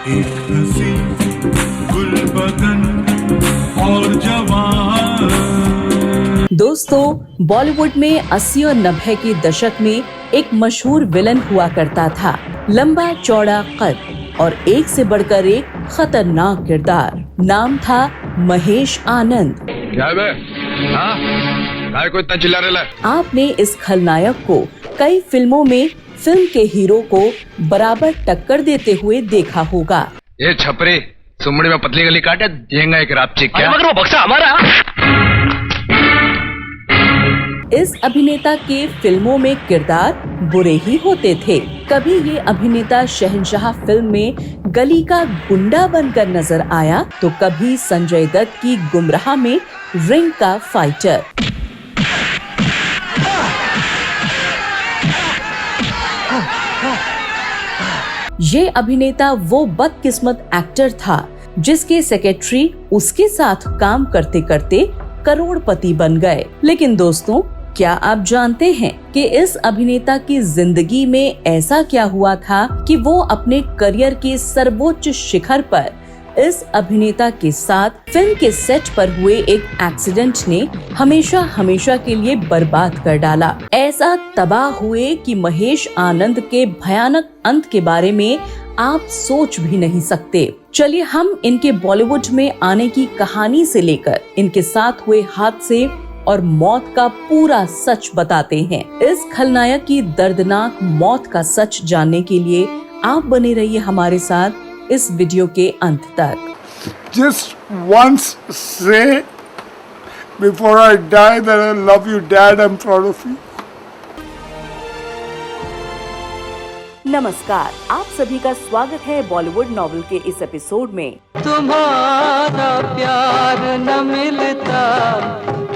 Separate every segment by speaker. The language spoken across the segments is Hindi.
Speaker 1: एक हंसी गुलबदन और जवान।
Speaker 2: दोस्तों, बॉलीवुड में 80 और 90 के दशक में एक मशहूर विलन हुआ करता था। लंबा चौड़ा कद और एक से बढ़कर एक खतरनाक किरदार। नाम था महेश आनंद।
Speaker 3: क्या है बे? हाँ? काय को इतना चिल्ला रहा है?
Speaker 2: आपने इस खलनायक को कई फिल्मों में फिल्म के हीरो को बराबर टक्कर देते हुए देखा होगा।
Speaker 3: ये छपरी सुमड़ी में पतली गली काटे देंगे एक रापची क्या? मगर वो बक्सा हमारा।
Speaker 2: इस अभिनेता के फिल्मों में किरदार बुरे ही होते थे। कभी ये अभिनेता शहंशाह फिल्म में गली का गुंडा बनकर नजर आया, तो कभी संजय दत्त की गुमराह में रिंग का फाइटर। ये अभिनेता वो बदकिस्मत एक्टर था जिसके सेक्रेटरी उसके साथ काम करते करते करोड़पति बन गए। लेकिन दोस्तों, क्या आप जानते हैं कि इस अभिनेता की जिंदगी में ऐसा क्या हुआ था कि वो अपने करियर के सर्वोच्च शिखर पर इस अभिनेता के साथ फिल्म के सेट पर हुए एक एक्सीडेंट ने हमेशा हमेशा के लिए बर्बाद कर डाला। ऐसा तबाह हुए कि महेश आनंद के भयानक अंत के बारे में आप सोच भी नहीं सकते। चलिए हम इनके बॉलीवुड में आने की कहानी से लेकर इनके साथ हुए हादसे और मौत का पूरा सच बताते हैं। इस खलनायक की दर्दनाक मौत का सच जानने के लिए आप बने रहिए हमारे साथ इस वीडियो के अंत तक।
Speaker 4: Just once say before I die that I love you, Dad. I'm proud of you.
Speaker 2: नमस्कार, आप सभी का स्वागत है बॉलीवुड नॉवेल के इस एपिसोड में।
Speaker 5: तुम्हारा प्यार न मिलता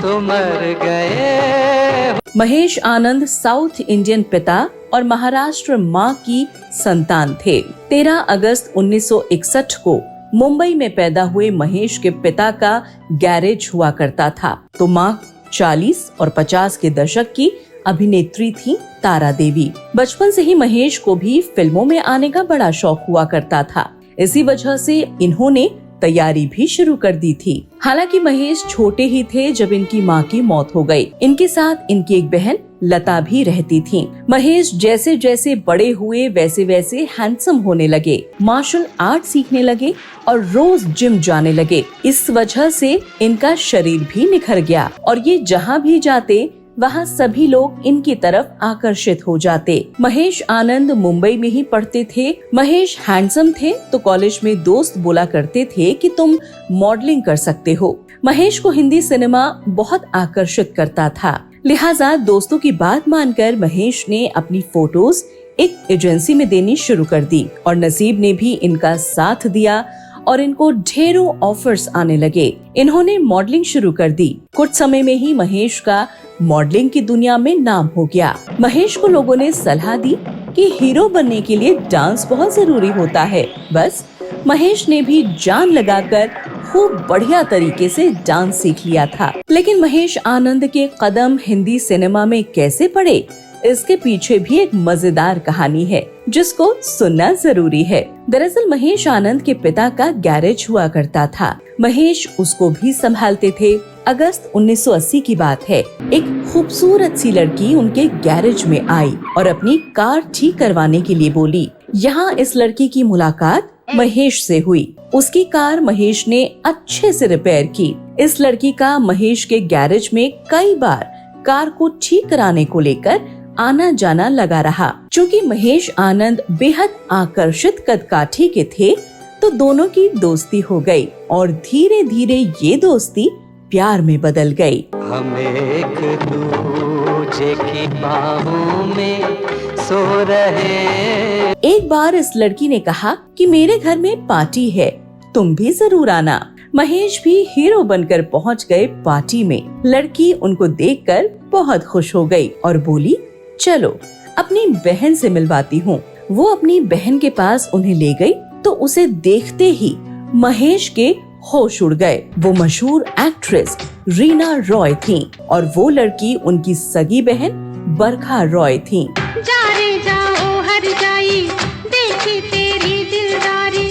Speaker 5: तो मर गए।
Speaker 2: महेश आनंद साउथ इंडियन पिता और महाराष्ट्र मां की संतान थे। 13 अगस्त 1961 को मुंबई में पैदा हुए महेश के पिता का गैरेज हुआ करता था, तो मां 40 और 50 के दशक की अभिनेत्री थी तारा देवी। बचपन से ही महेश को भी फिल्मों में आने का बड़ा शौक हुआ करता था। इसी वजह से इन्होंने तैयारी भी शुरू कर दी थी। हालांकि महेश छोटे ही थे जब इनकी मां की मौत हो गई। इनके साथ इनकी एक बहन लता भी रहती थी। महेश जैसे जैसे बड़े हुए वैसे वैसे हैंडसम होने लगे, मार्शल आर्ट सीखने लगे और रोज जिम जाने लगे। इस वजह से इनका शरीर भी निखर गया और ये जहाँ भी जाते वहाँ सभी लोग इनकी तरफ आकर्षित हो जाते। महेश आनंद मुंबई में ही पढ़ते थे। महेश हैंडसम थे तो कॉलेज में दोस्त बोला करते थे कि तुम मॉडलिंग कर सकते हो। महेश को हिंदी सिनेमा बहुत आकर्षित करता था, लिहाजा दोस्तों की बात मानकर महेश ने अपनी फोटोज एक एजेंसी में देनी शुरू कर दी और नसीब ने भी इनका साथ दिया और इनको ढेरों ऑफर्स आने लगे। इन्होंने मॉडलिंग शुरू कर दी। कुछ समय में ही महेश का मॉडलिंग की दुनिया में नाम हो गया। महेश को लोगों ने सलाह दी कि हीरो बनने के लिए डांस बहुत जरूरी होता है। बस महेश ने भी जान लगाकर खूब बढ़िया तरीके से डांस सीख लिया था। लेकिन महेश आनंद के कदम हिंदी सिनेमा में कैसे पड़े, इसके पीछे भी एक मजेदार कहानी है जिसको सुनना जरूरी है। दरअसल महेश आनंद के पिता का गैरेज हुआ करता था। महेश उसको भी संभालते थे। अगस्त 1980 की बात है। एक खूबसूरत सी लड़की उनके गैरेज में आई और अपनी कार ठीक करवाने के लिए बोली। यहाँ इस लड़की की मुलाकात महेश से हुई। उसकी कार महेश ने अच्छे से रिपेयर की। इस लड़की का महेश के गैरेज में कई बार कार को ठीक कराने को लेकर आना जाना लगा रहा। चूँकि महेश आनंद बेहद आकर्षित कदकाठी के थे, तो दोनों की दोस्ती हो गई और धीरे धीरे ये दोस्ती प्यार में बदल गई।
Speaker 5: हम एक दूजे की बाहों में सो रहे।
Speaker 2: एक बार इस लड़की ने कहा कि मेरे घर में पार्टी है, तुम भी जरूर आना। महेश भी हीरो बनकर पहुंच गए पार्टी में। लड़की उनको देखकर बहुत खुश हो गई और बोली, चलो अपनी बहन से मिलवाती हूँ। वो अपनी बहन के पास उन्हें ले गई तो उसे देखते ही महेश के होश उड़ गए। वो मशहूर एक्ट्रेस रीना रॉय थीं और वो लड़की उनकी सगी बहन बरखा रॉय थीं।
Speaker 6: जा रे जाओ हर जाई देखी तेरी दिलदारी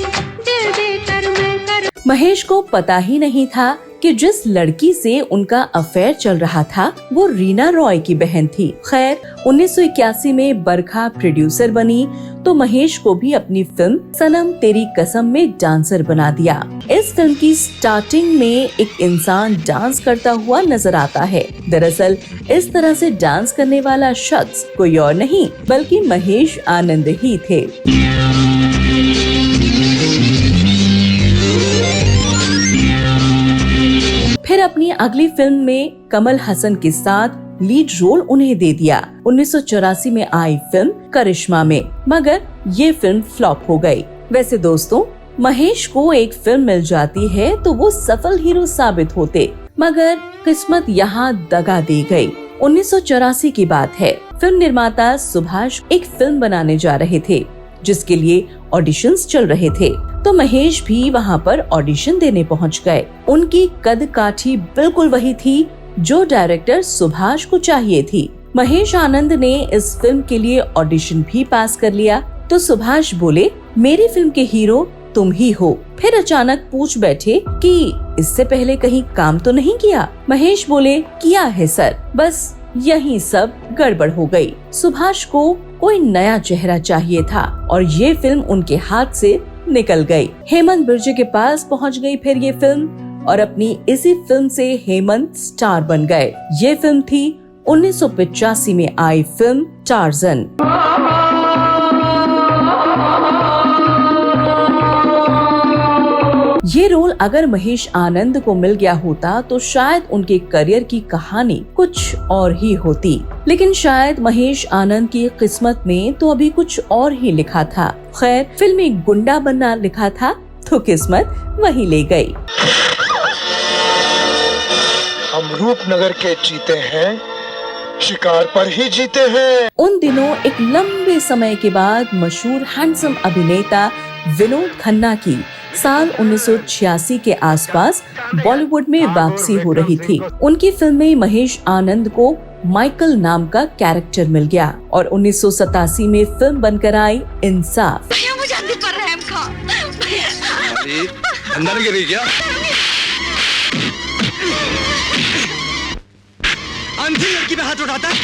Speaker 2: महेश को पता ही नहीं था कि जिस लड़की से उनका अफेयर चल रहा था वो रीना रॉय की बहन थी। खैर 1981 में बरखा प्रोड्यूसर बनी तो महेश को भी अपनी फिल्म सनम तेरी कसम में डांसर बना दिया। इस फिल्म की स्टार्टिंग में एक इंसान डांस करता हुआ नजर आता है। दरअसल इस तरह से डांस करने वाला शख्स कोई और नहीं बल्कि महेश आनंद ही थे। फिर अपनी अगली फिल्म में कमल हसन के साथ लीड रोल उन्हें दे दिया 1984 में आई फिल्म करिश्मा में, मगर ये फिल्म फ्लॉप हो गई। वैसे दोस्तों, महेश को एक फिल्म मिल जाती है तो वो सफल हीरो साबित होते, मगर किस्मत यहाँ दगा दे गई। 1984 की बात है। फिल्म निर्माता सुभाष एक फिल्म बनाने जा रहे थे जिसके लिए ऑडिशंस चल रहे थे, तो महेश भी वहाँ पर ऑडिशन देने पहुँच गए। उनकी कद काठी बिल्कुल वही थी जो डायरेक्टर सुभाष को चाहिए थी। महेश आनंद ने इस फिल्म के लिए ऑडिशन भी पास कर लिया तो सुभाष बोले, मेरी फिल्म के हीरो तुम ही हो। फिर अचानक पूछ बैठे कि इससे पहले कहीं काम तो नहीं किया? महेश बोले, किया है सर, बस यही सब गड़बड़ हो गई। सुभाष को कोई नया चेहरा चाहिए था और ये फिल्म उनके हाथ से निकल गई। हेमंत बिरजे के पास पहुंच गई फिर ये फिल्म और अपनी इसी फिल्म से हेमंत स्टार बन गए। ये फिल्म थी 1985 में आई फिल्म टार्जन। ये रोल अगर महेश आनंद को मिल गया होता तो शायद उनके करियर की कहानी कुछ और ही होती, लेकिन शायद महेश आनंद की किस्मत में तो अभी कुछ और ही लिखा था। खैर, फिल्म में गुंडा बनना लिखा था तो किस्मत वही ले गई।
Speaker 6: हम रूपनगर के जीते हैं, शिकार पर ही जीते हैं।
Speaker 2: उन दिनों एक लंबे समय के बाद मशहूर हैंडसम अभिनेता विनोद खन्ना की साल 1986 के आसपास बॉलीवुड में वापसी हो रही थी। उनकी फिल्म में महेश आनंद को माइकल नाम का कैरेक्टर मिल गया और 1987 में फिल्म बनकर आई इंसाफ।
Speaker 3: अंदर गिरी क्या? अंधी लड़की पे हाथ उठाता है,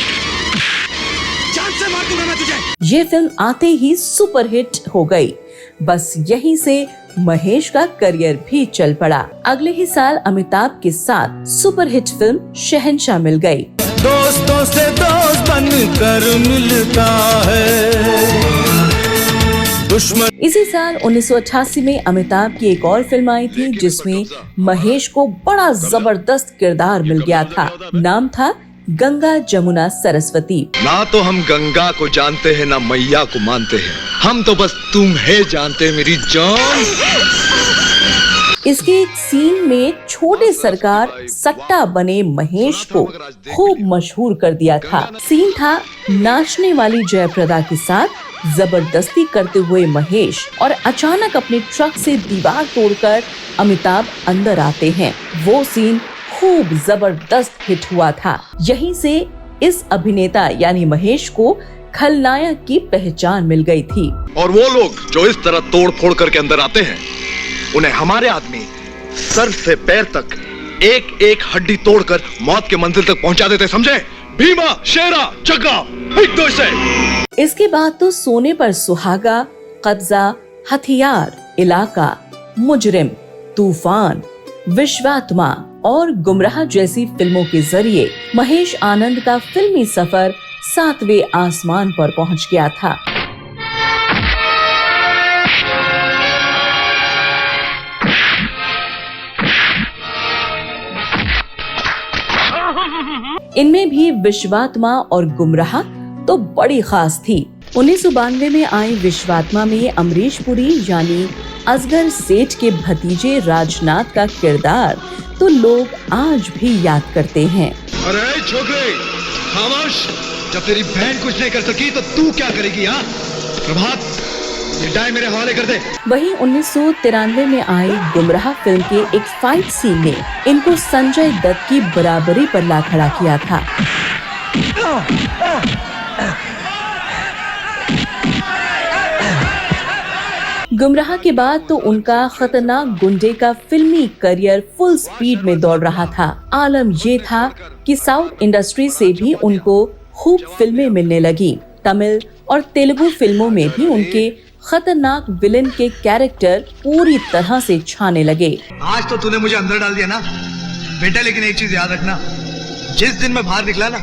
Speaker 3: जान से मार दूंगा मैं तुझे।
Speaker 2: ये फिल्म आते ही सुपर हिट हो गई। बस यहीं से महेश का करियर भी चल पड़ा। अगले ही साल अमिताभ के साथ सुपर हिट फिल्म शहंशाह मिल गई।
Speaker 1: दोस्तों से दोस्त बनकर मिलता है दुश्मन।
Speaker 2: इसी साल 1988 में अमिताभ की एक और फिल्म आई थी जिसमें महेश को बड़ा जबरदस्त किरदार मिल गया था। नाम था गंगा जमुना सरस्वती।
Speaker 3: ना तो हम गंगा को जानते हैं ना मैया को मानते हैं, हम तो बस तुम्हें जानते हैं मेरी जान।
Speaker 2: इसके एक सीन में छोटे सरकार सट्टा बने महेश को खूब मशहूर कर दिया था। सीन था नाचने वाली जयप्रदा के साथ जबरदस्ती करते हुए महेश और अचानक अपने ट्रक से दीवार तोड़कर अमिताभ अंदर आते हैं। वो सीन खूब जबरदस्त हिट हुआ था। यहीं से इस अभिनेता यानी महेश को खलनायक की पहचान मिल गई थी।
Speaker 3: और वो लोग जो इस तरह तोड़ फोड़ करके अंदर आते हैं, उन्हें हमारे आदमी सर से पैर तक एक एक हड्डी तोड़कर मौत के मंजिल तक पहुंचा देते, समझे? भीमा, शेरा, जग्गा, एक दो से।
Speaker 2: इसके बाद तो सोने पर सुहागा, कब्जा, हथियार, इलाका, मुजरिम, तूफान, विश्वात्मा और गुमराह जैसी फिल्मों के जरिए महेश आनंद का फिल्मी सफर 7वें आसमान पर पहुंच गया था। इनमें भी विश्वात्मा और गुमराह तो बड़ी खास थी। 1992 में आई विश्वात्मा में अमरीश पुरी यानी असगर सेठ के भतीजे राजनाथ का किरदार तो लोग आज भी याद करते हैं।
Speaker 3: अरे छोकरे, खामोश! जब तेरी बहन कुछ नहीं कर सकी तो तू क्या करेगी? हाँ प्रभात, ये डाय मेरे हवाले कर दे।
Speaker 2: वहीं 1993 में आई गुमराह फिल्म के एक फाइट सीन ने इनको संजय दत्त की बराबरी पर ला खड़ा किया था। गुमराह के बाद तो उनका खतरनाक गुंडे का फिल्मी करियर फुल स्पीड में दौड़ रहा था। आलम ये था कि साउथ इंडस्ट्री से भी उनको खूब फिल्में मिलने लगी। तमिल और तेलुगु फिल्मों में भी उनके खतरनाक विलेन के कैरेक्टर पूरी तरह से छाने लगे।
Speaker 7: आज तो तूने मुझे अंदर डाल दिया ना बेटा, लेकिन एक चीज याद रखना, जिस दिन मैं बाहर निकला ना,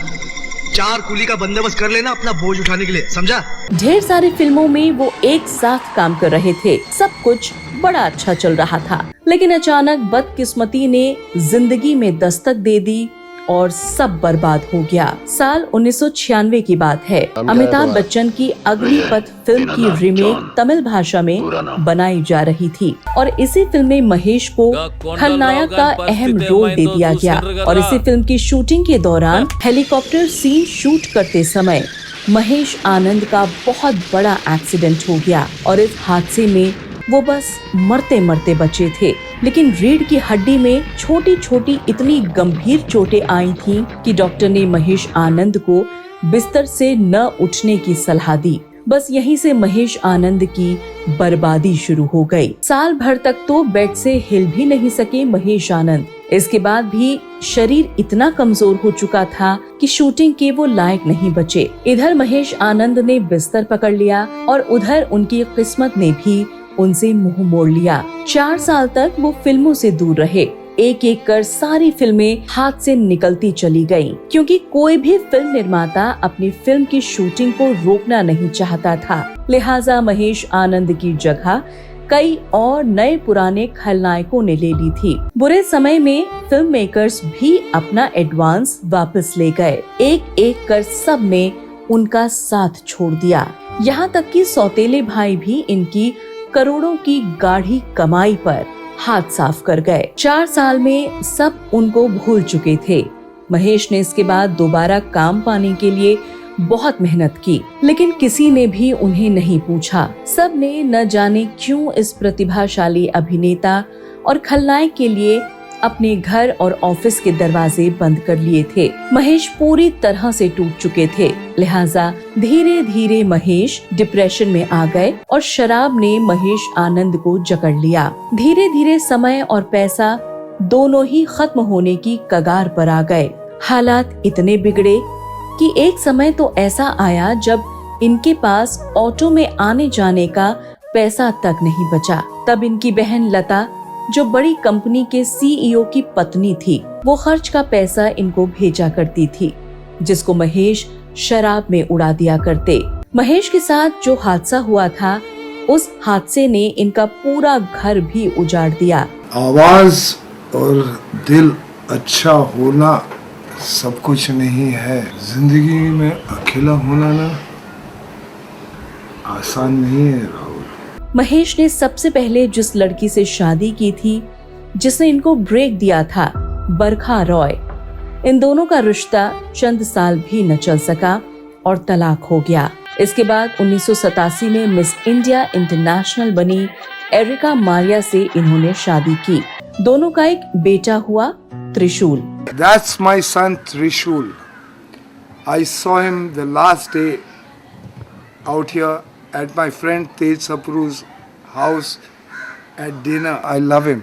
Speaker 7: 4 कूली का बंदोबस्त कर लेना अपना बोझ उठाने के लिए, समझा?
Speaker 2: ढेर सारी फिल्मों में वो एक साथ काम कर रहे थे। सब कुछ बड़ा अच्छा चल रहा था, लेकिन अचानक बदकिस्मती ने जिंदगी में दस्तक दे दी और सब बर्बाद हो गया। साल 1996 की बात है। अमिताभ बच्चन की अग्निपथ फिल्म की रीमेक तमिल भाषा में बनाई जा रही थी और इसी फिल्म में महेश को खलनायक का अहम रोल दे दिया गया। और इसी फिल्म की शूटिंग के दौरान हेलीकॉप्टर सीन शूट करते समय महेश आनंद का बहुत बड़ा एक्सीडेंट हो गया और इस हादसे में वो बस मरते मरते बचे थे। लेकिन रीढ़ की हड्डी में छोटी छोटी इतनी गंभीर चोटें आई थीं कि डॉक्टर ने महेश आनंद को बिस्तर से न उठने की सलाह दी। बस यहीं से महेश आनंद की बर्बादी शुरू हो गई। साल भर तक तो बेड से हिल भी नहीं सके महेश आनंद। इसके बाद भी शरीर इतना कमजोर हो चुका था कि शूटिंग के वो लायक नहीं बचे। इधर महेश आनंद ने बिस्तर पकड़ लिया और उधर उनकी किस्मत ने भी उनसे मुंह मोड़ लिया। 4 साल तक वो फिल्मों से दूर रहे। एक एक कर सारी फिल्में हाथ से निकलती चली गईं, क्योंकि कोई भी फिल्म निर्माता अपनी फिल्म की शूटिंग को रोकना नहीं चाहता था। लिहाजा महेश आनंद की जगह कई और नए पुराने खलनायकों ने ले ली थी। बुरे समय में फिल्म मेकर्स भी अपना एडवांस वापस ले गए। एक एक कर सब ने उनका साथ छोड़ दिया। यहाँ तक कि सौतेले भाई भी इनकी करोड़ों की गाढ़ी कमाई पर हाथ साफ कर गए। 4 साल में सब उनको भूल चुके थे। महेश ने इसके बाद दोबारा काम पाने के लिए बहुत मेहनत की, लेकिन किसी ने भी उन्हें नहीं पूछा। सब ने न जाने क्यों इस प्रतिभाशाली अभिनेता और खलनायक के लिए अपने घर और ऑफिस के दरवाजे बंद कर लिए थे। महेश पूरी तरह से टूट चुके थे। लिहाजा धीरे धीरे महेश डिप्रेशन में आ गए और शराब ने महेश आनंद को जकड़ लिया। धीरे धीरे समय और पैसा दोनों ही खत्म होने की कगार पर आ गए। हालात इतने बिगड़े कि एक समय तो ऐसा आया जब इनके पास ऑटो में आने जाने का पैसा तक नहीं बचा। तब इनकी बहन लता, जो बड़ी कंपनी के CEO की पत्नी थी, वो खर्च का पैसा इनको भेजा करती थी, जिसको महेश शराब में उड़ा दिया करते। महेश के साथ जो हादसा हुआ था, उस हादसे ने इनका पूरा घर भी उजाड़ दिया।
Speaker 4: आवाज और दिल अच्छा होना सब कुछ नहीं है। जिंदगी में अकेला होना ना आसान नहीं है राहुल।
Speaker 2: महेश ने सबसे पहले जिस लड़की से शादी की थी, जिसने इनको ब्रेक दिया था, बरखा रॉय, इन दोनों का रिश्ता चंद साल भी न चल सका और तलाक हो गया। इसके बाद 1987 में मिस इंडिया इंटरनेशनल बनी एरिका मारिया से इन्होंने शादी की। दोनों का एक बेटा हुआ, त्रिशूल।
Speaker 4: That's my son Trishul. I saw him the last day out here at my friend Tej Sapru's house at dinner. I love him.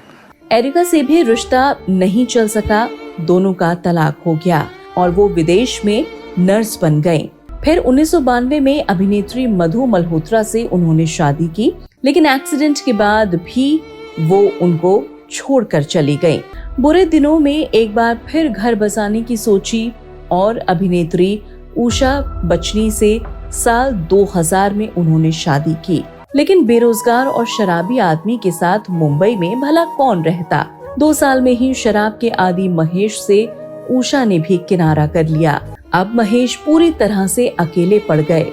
Speaker 2: Erica से भी रिश्ता नहीं चल सका, दोनों का तलाक हो गया और वो विदेश में नर्स बन गयी। फिर 1992 में अभिनेत्री मधु मल्होत्रा से उन्होंने शादी की, लेकिन एक्सीडेंट के बाद भी वो उनको छोड़कर चली गयी। बुरे दिनों में एक बार फिर घर बसाने की सोची और अभिनेत्री उषा बचनी से साल 2000 में उन्होंने शादी की। लेकिन बेरोजगार और शराबी आदमी के साथ मुंबई में भला कौन रहता। 2 साल में ही शराब के आदी महेश से उषा ने भी किनारा कर लिया। अब महेश पूरी तरह से अकेले पड़ गए।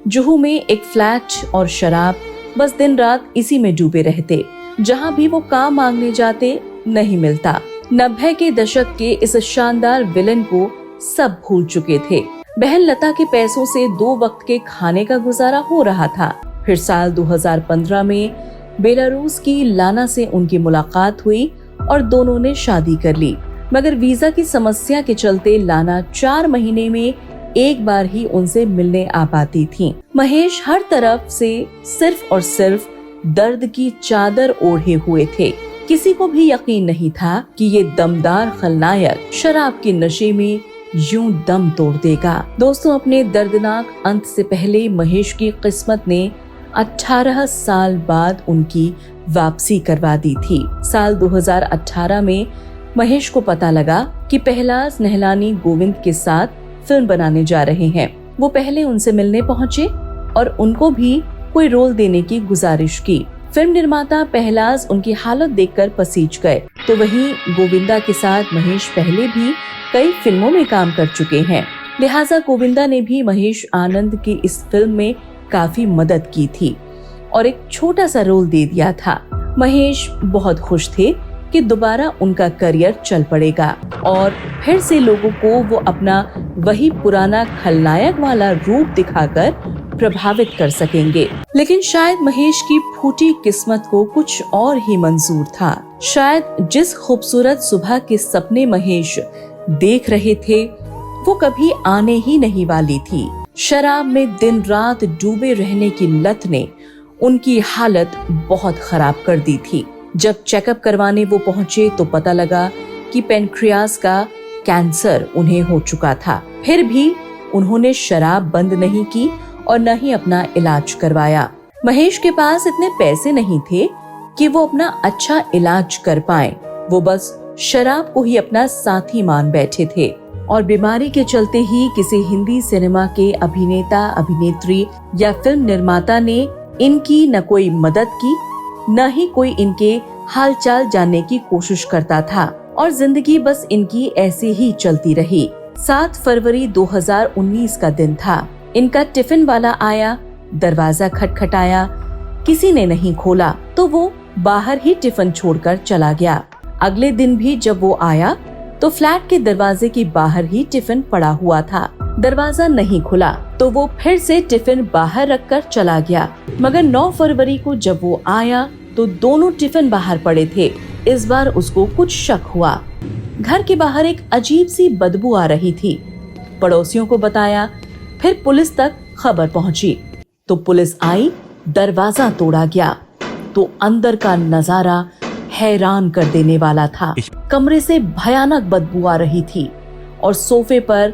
Speaker 2: जुहू में एक फ्लैट और शराब, बस दिन रात इसी में डूबे रहते। जहाँ भी वो काम मांगने जाते, नहीं मिलता। 90 के दशक के इस शानदार विलन को सब भूल चुके थे। बहन लता के पैसों से 2 वक्त के खाने का गुजारा हो रहा था। फिर साल 2015 में बेलारूस की लाना से उनकी मुलाकात हुई और दोनों ने शादी कर ली। मगर वीजा की समस्या के चलते लाना 4 महीने में एक बार ही उनसे मिलने आ पाती थी। महेश हर तरफ से सिर्फ और सिर्फ दर्द की चादर ओढ़े हुए थे। किसी को भी यकीन नहीं था कि ये दमदार खलनायक शराब के नशे में यूं दम तोड़ देगा। दोस्तों, अपने दर्दनाक अंत से पहले महेश की किस्मत ने 18 साल बाद उनकी वापसी करवा दी थी। साल 2018 में महेश को पता लगा कि पहलाज नहलानी गोविंद के साथ फिल्म बनाने जा रहे हैं। वो पहले उनसे मिलने पहुंचे और उनको भी कोई रोल देने की गुजारिश की। फिल्म निर्माता पहलाज उनकी हालत देखकर पसीज गए। तो वहीं गोविंदा के साथ महेश पहले भी कई फिल्मों में काम कर चुके हैं, लिहाजा गोविंदा ने भी महेश आनंद की इस फिल्म में काफी मदद की थी और एक छोटा सा रोल दे दिया था। महेश बहुत खुश थे कि दोबारा उनका करियर चल पड़ेगा और फिर से लोगों को वो अपना वही पुराना खलनायक वाला रूप दिखाकर प्रभावित कर सकेंगे। लेकिन शायद महेश की फूटी किस्मत को कुछ और ही मंजूर था। शायद जिस खूबसूरत सुबह के सपने महेश देख रहे थे वो कभी आने ही नहीं वाली थी। शराब में दिन रात डूबे रहने की लत ने उनकी हालत बहुत खराब कर दी थी। जब चेकअप करवाने वो पहुंचे तो पता लगा कि पेनक्रियास का कैंसर उन्हें हो चुका था। फिर भी उन्होंने शराब बंद नहीं की और न ही अपना इलाज करवाया। महेश के पास इतने पैसे नहीं थे कि वो अपना अच्छा इलाज कर पाए। वो बस शराब को ही अपना साथी मान बैठे थे और बीमारी के चलते ही किसी हिंदी सिनेमा के अभिनेता, अभिनेत्री या फिल्म निर्माता ने इनकी न कोई मदद की, न ही कोई इनके हालचाल जानने की कोशिश करता था और जिंदगी बस इनकी ऐसे ही चलती रही। 7 फरवरी 2019 का दिन था। इनका टिफिन वाला आया, दरवाजा खटखटाया, किसी ने नहीं खोला तो वो बाहर ही टिफिन छोड़कर चला गया। अगले दिन भी जब वो आया तो फ्लैट के दरवाजे के बाहर ही टिफिन पड़ा हुआ था। दरवाजा नहीं खुला तो वो फिर से टिफिन बाहर रखकर चला गया। मगर 9 फरवरी को जब वो आया तो दोनों टिफिन बाहर पड़े थे। इस बार उसको कुछ शक हुआ। घर के बाहर एक अजीब सी बदबू आ रही थी। पड़ोसियों को बताया, फिर पुलिस तक खबर पहुंची तो पुलिस आई, दरवाजा तोड़ा गया तो अंदर का नजारा हैरान कर देने वाला था। कमरे से भयानक बदबू आ रही थी और सोफे पर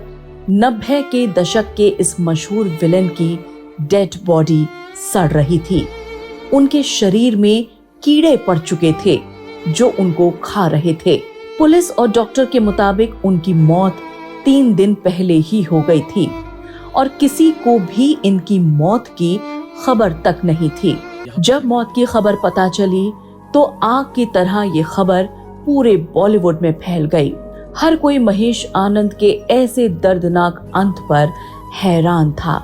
Speaker 2: 90 के दशक के इस मशहूर विलेन की डेड बॉडी सड़ रही थी। उनके शरीर में कीड़े पड़ चुके थे जो उनको खा रहे थे। पुलिस और डॉक्टर के मुताबिक उनकी मौत 3 दिन पहले ही हो गई थी और किसी को भी इनकी मौत की खबर तक नहीं थी। जब मौत की खबर पता चली तो आग की तरह ये खबर पूरे बॉलीवुड में फैल गई। हर कोई महेश आनंद के ऐसे दर्दनाक अंत पर हैरान था।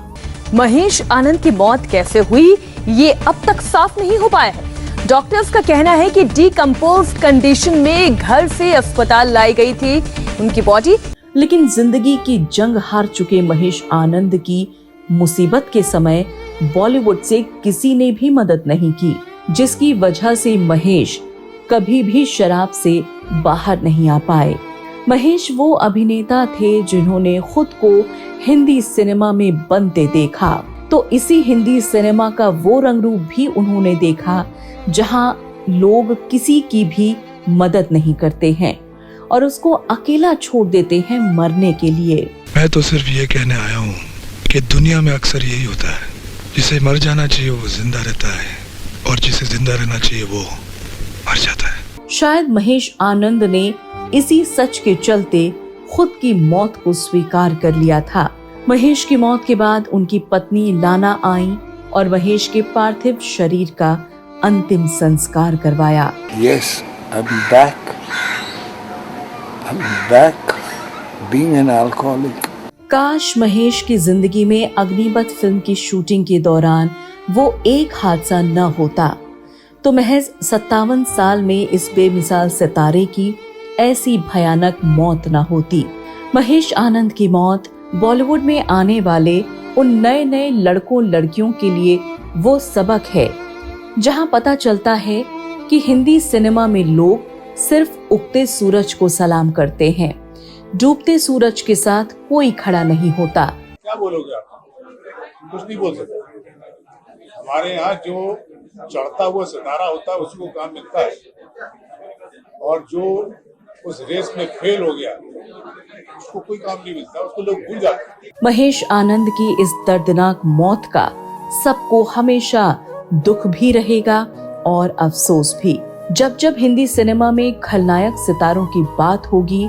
Speaker 8: महेश आनंद की मौत कैसे हुई ये अब तक साफ नहीं हो पाया है। डॉक्टर्स का कहना है कि डिकम्पोज कंडीशन में घर से अस्पताल लाई गई थी उनकी बॉडी।
Speaker 2: लेकिन जिंदगी की जंग हार चुके महेश आनंद की मुसीबत के समय बॉलीवुड से किसी ने भी मदद नहीं की, जिसकी वजह से महेश कभी भी शराब से बाहर नहीं आ पाए। महेश वो अभिनेता थे जिन्होंने खुद को हिंदी सिनेमा में बनते देखा, तो इसी हिंदी सिनेमा का वो रंग रूप भी उन्होंने देखा जहां लोग किसी की भी मदद नहीं करते हैं और उसको अकेला छोड़ देते हैं मरने के लिए।
Speaker 9: मैं तो सिर्फ ये कहने आया हूँ कि दुनिया में अक्सर यही होता है, जिसे मर जाना चाहिए वो जिंदा रहता है और जिसे जिंदा रहना चाहिए वो मर जाता है।
Speaker 2: शायद महेश आनंद ने इसी सच के चलते खुद की मौत को स्वीकार कर लिया था। महेश की मौत के बाद उनकी पत्नी लाना आई और महेश के पार्थिव शरीर का अंतिम संस्कार करवाया।
Speaker 4: Yes, I'm back. I'm back being an alcoholic.
Speaker 2: काश महेश की जिंदगी में अग्निपथ फिल्म की शूटिंग के दौरान वो एक हादसा न होता तो महज 57 साल में इस बेमिसाल सितारे की ऐसी भयानक मौत न होती। महेश आनंद की मौत बॉलीवुड में आने वाले उन नए नए लड़कों लड़कियों के लिए वो सबक है जहां पता चलता है कि हिंदी सिनेमा में लोग सिर्फ उगते सूरज को सलाम करते हैं, डूबते सूरज के साथ कोई खड़ा नहीं होता।
Speaker 10: क्या बोलोगे आप? कुछ नहीं बोल सकते। हमारे यहाँ जो चढ़ता हुआ सितारा होता है उसी को काम मिलता है, और जो उस रेस में फेल हो गया उसको कोई काम नहीं मिलता, उसको लोग भूल जाते हैं।
Speaker 2: महेश आनंद की इस दर्दनाक मौत का सबको हमेशा दुख भी रहेगा और अफसोस भी। जब जब हिंदी सिनेमा में खलनायक सितारों की बात होगी,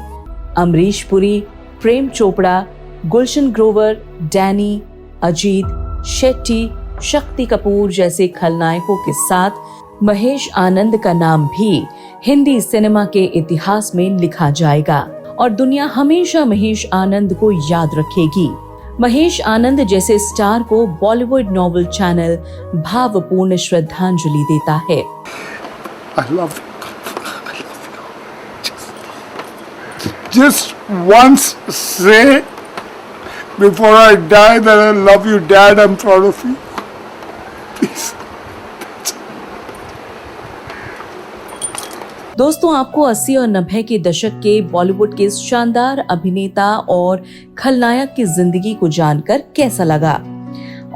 Speaker 2: अमरीश पुरी, प्रेम चोपड़ा, गुलशन ग्रोवर, डैनी, अजीत, शेट्टी, शक्ति कपूर जैसे खलनायकों के साथ महेश आनंद का नाम भी हिंदी सिनेमा के इतिहास में लिखा जाएगा और दुनिया हमेशा महेश आनंद को याद रखेगी। महेश आनंद जैसे स्टार को बॉलीवुड नॉवेल चैनल भावपूर्ण श्रद्धांजलि देता है।
Speaker 4: I love you. Just once say before I die that I love you, Dad. I'm proud of you. Please.
Speaker 2: दोस्तों, आपको 80 और 90 के दशक के बॉलीवुड के शानदार अभिनेता और खलनायक की जिंदगी को जानकर कैसा लगा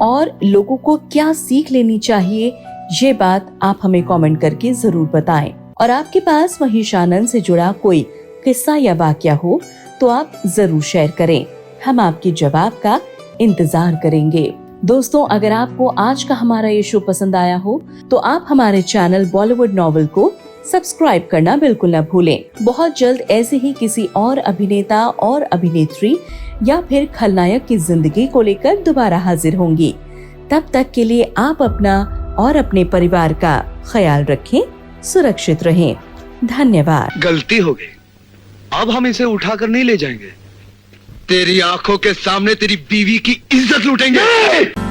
Speaker 2: और लोगों को क्या सीख लेनी चाहिए, ये बात आप हमें कमेंट करके जरूर बताएं। और आपके पास महेश आनंद से जुड़ा कोई किस्सा या वाकया हो तो आप जरूर शेयर करें, हम आपके जवाब का इंतजार करेंगे। दोस्तों, अगर आपको आज का हमारा ये शो पसंद आया हो तो आप हमारे चैनल बॉलीवुड नॉवेल को सब्सक्राइब करना बिल्कुल न भूलें। बहुत जल्द ऐसे ही किसी और अभिनेता और अभिनेत्री या फिर खलनायक की जिंदगी को लेकर दोबारा हाजिर होंगी। तब तक के लिए आप अपना और अपने परिवार का ख्याल रखें, सुरक्षित रहें। धन्यवाद।
Speaker 3: गलती हो गई, अब हम इसे उठाकर नहीं ले जाएंगे, तेरी आंखों के सामने तेरी बीवी की इज्जत लूटेंगे।